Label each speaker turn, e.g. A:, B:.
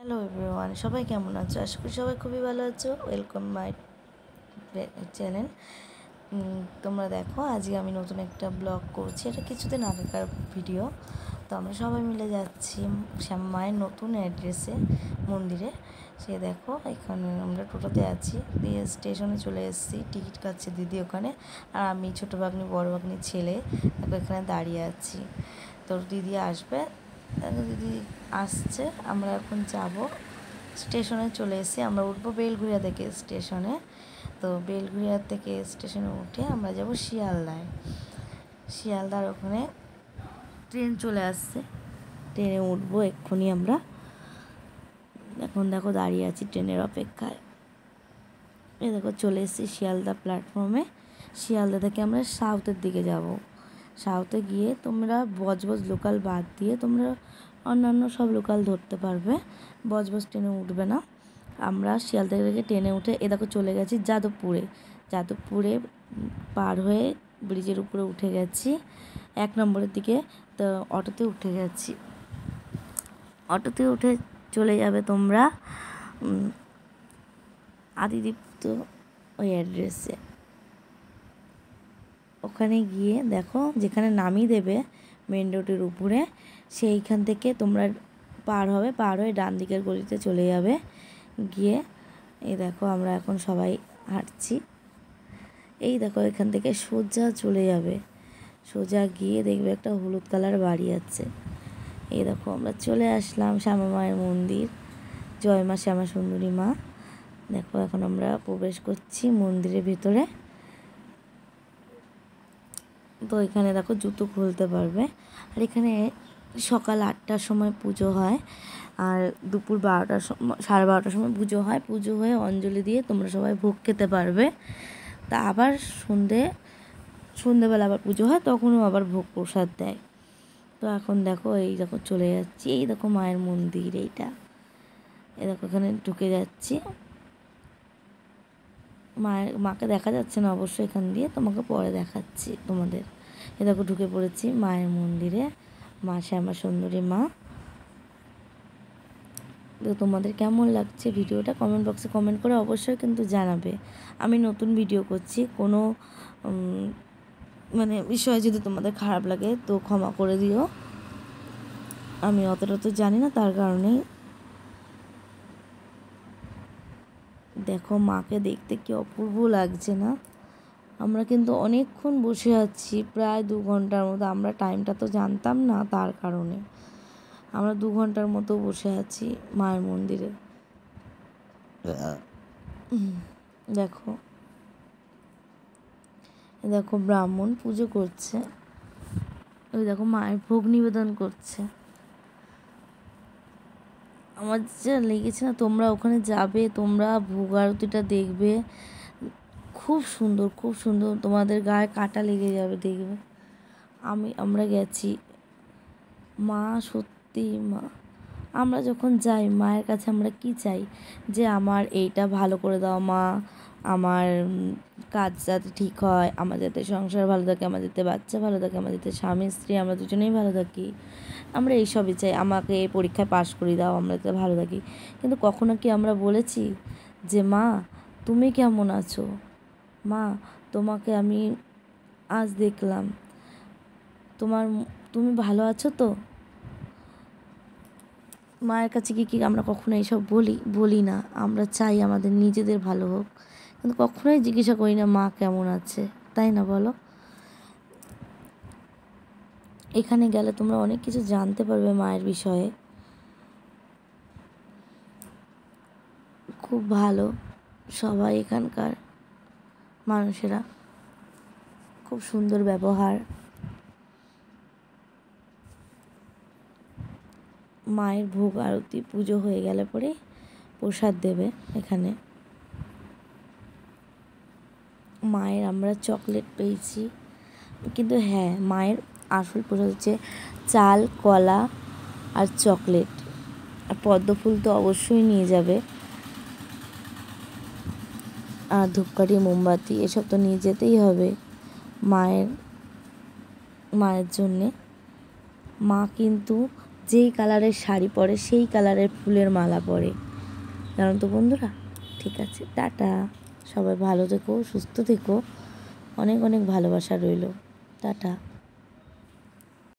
A: Hello everyone, সবাই কেমন আছো? আশা করি সবাই খুবই ভালো আছো। Welcome my channel. তোমরা দেখো, আজকে আমি নতুন একটা ব্লগ করছি। এটা কিছুদিন আগেকার ভিডিও। তো আমরা সবাই মিলে যাচ্ছি শ্যামামায়ের নতুন অ্যাড্রেসে, মন্দিরে। সে দেখো, এখানে আমরা টোটোতে আছি, দিয়ে স্টেশনে চলে এসেছি। টিকিট কাটছে দিদি ওখানে, আর আমি ছোটো ভাগ্নি বড় ভাগ্নি ছেলে দেখো এখানে দাঁড়িয়ে আছি। তোর দিদি আসবে, দিদি আসছে। আমরা এখন যাব, স্টেশনে চলে এসেছি। আমরা উঠবো বেলঘরিয়া থেকে স্টেশনে। তো বেলঘরিয়া থেকে স্টেশনে উঠে আমরা যাব শিয়ালদায়। শিয়ালদার ওখানে ট্রেন চলে আসছে, ট্রেনে উঠবো এক্ষুনি আমরা। এখন দেখো দাঁড়িয়ে আছি ট্রেনের অপেক্ষায়। এ দেখো চলে এসেছি শিয়ালদা প্ল্যাটফর্মে। শিয়ালদা থেকে আমরা সাউথের দিকে যাব। সাউথে গিয়ে তোমরা বজবজ লোকাল বাদ দিয়ে তোমরা অন্যান্য সব লোকাল ধরতে পারবে, বজবজ ট্রেনে উঠবে না। আমরা শিয়ালদা থেকে ট্রেনে উঠে এ দেখো চলে গেছি যাদবপুরে। যাদবপুরে পার হয়ে ব্রিজের উপরে উঠে গেছি 1 নম্বরের দিকে। তো অটোতে উঠে গেছি, অটোতে উঠে চলে যাবে তোমরা আদিদীপ্ত ওই অ্যাড্রেসে। ওখানে গিয়ে দেখো যেখানে নামিয়ে দেবে মেন রোডের উপরে, সেইখান থেকে তোমরা পার হয়ে ডান দিকের গলিতে চলে যাবে। গিয়ে এই দেখো আমরা এখন সবাই হাঁটছি। এই দেখো এখান থেকে সোজা চলে যাবে, সোজা গিয়ে দেখবে একটা হলুদ কালার বাড়ি আছে। এই দেখো আমরা চলে আসলাম শ্যামা মায়ের মন্দির, জয় মা শ্যামা সুন্দরী মা। দেখো এখন আমরা প্রবেশ করছি মন্দিরের ভিতরে। তো এখানে দেখো জুতো খুলতে পারবে। আর এখানে সকাল 8টার সময় পুজো হয়, আর দুপুর 12টার সময় 12:30টার সময় পুজো হয়। পুজো হয়ে অঞ্জলি দিয়ে তোমরা সবাই ভোগ খেতে পারবে। তা আবার সন্ধ্যেবেলা আবার পুজো হয়, তখনও আবার ভোগ প্রসাদ দেয়। তো এখন দেখো এই দেখো চলে যাচ্ছি, এই দেখো মায়ের মন্দির এইটা। এই দেখো এখানে ঢুকে যাচ্ছি। মাকে দেখা যাচ্ছে না অবশ্য এখান দিয়ে, তোমাকে পরে দেখাচ্ছি তোমাদের। এ দেখো ঢুকে পড়েছি মায়ের মন্দিরে, মা শ্যামা সুন্দরী মা। তো তোমাদের কেমন লাগছে ভিডিওটা কমেন্ট বক্সে কমেন্ট করে অবশ্যই কিন্তু জানাবে। আমি নতুন ভিডিও করছি, কোনো মানে বিষয়ে যদি তোমাদের খারাপ লাগে তো ক্ষমা করে দিও। আমি অতটা তো জানি না, তার কারণেই। দেখো মাকে দেখতে কি অপূর্ব লাগছে না? আমরা কিন্তু অনেকক্ষণ বসে আছি, প্রায় 2 ঘন্টার মতো। আমরা টাইমটা তো জানতাম না, তার কারণে আমরা 2 ঘন্টার মতো বসে আছি মায়ের মন্দিরে। দেখো দেখো ব্রাহ্মণ পুজো করছে, ওই দেখো মায়ের ভোগ নিবেদন করছে। আমার যা লেগেছে না, তোমরা ওখানে যাবে, তোমরা ভোগ আরতিটা দেখবে, খুব সুন্দর খুব সুন্দর, তোমাদের গায়ে কাঁটা লেগে যাবে দেখবে। আমরা গেছি, মা সত্যি মা। আমরা যখন যাই মায়ের কাছে আমরা কি চাই, যে আমার এইটা ভালো করে দাও মা, আমার কাজ যাতে ঠিক হয়, আমার যাতে সংসার ভালো থাকে, আমার যাতে বাচ্চা ভালো থাকে, আমার যাতে স্বামী স্ত্রী আমরা দুজনেই ভালো থাকি। আমরা এইসবই চাই, আমাকে এই পরীক্ষায় পাশ করে দাও, আমরা যাতে ভালো থাকি। কিন্তু কখনো কি আমরা বলেছি যে মা তুমি কেমন আছো, মা তোমাকে আমি আজ দেখলাম, তুমি ভালো আছো তো? মায়ের কাছে কি আমরা কখনো এইসব বলি না। আমরা চাই আমাদের নিজেদের ভালো হোক, কিন্তু কখনোই জিজ্ঞাসা করি না মা কেমন আছে, তাই না বলো? এখানে গেলে তোমরা অনেক কিছু জানতে পারবে মায়ের বিষয়ে। খুব ভালো সবাই, এখানকার মানুষেরা খুব সুন্দর ব্যবহার। মায়ের ভোগ আরতি পুজো হয়ে গেলে পরে প্রসাদ দেবে এখানে। মায়ের আমরা চকলেট পেয়েছি, কিন্তু হ্যাঁ মায়ের আসল প্রসাদ হচ্ছে চাল, কলা আর চকলেট। আর পদ্ম ফুল তো অবশ্যই নিয়ে যাবে, আর ধূপকাঠি মোমবাতি এসব তো নিয়ে যেতেই হবে মায়ের জন্যে। মা কিন্তু যেই কালারের শাড়ি পরে সেই কালারের ফুলের মালা পরে, জানো তো বন্ধুরা। ঠিক আছে, টাটা, সবাই ভালো থেকো, সুস্থ থেকো, অনেক অনেক ভালোবাসা রইলো, টাটা।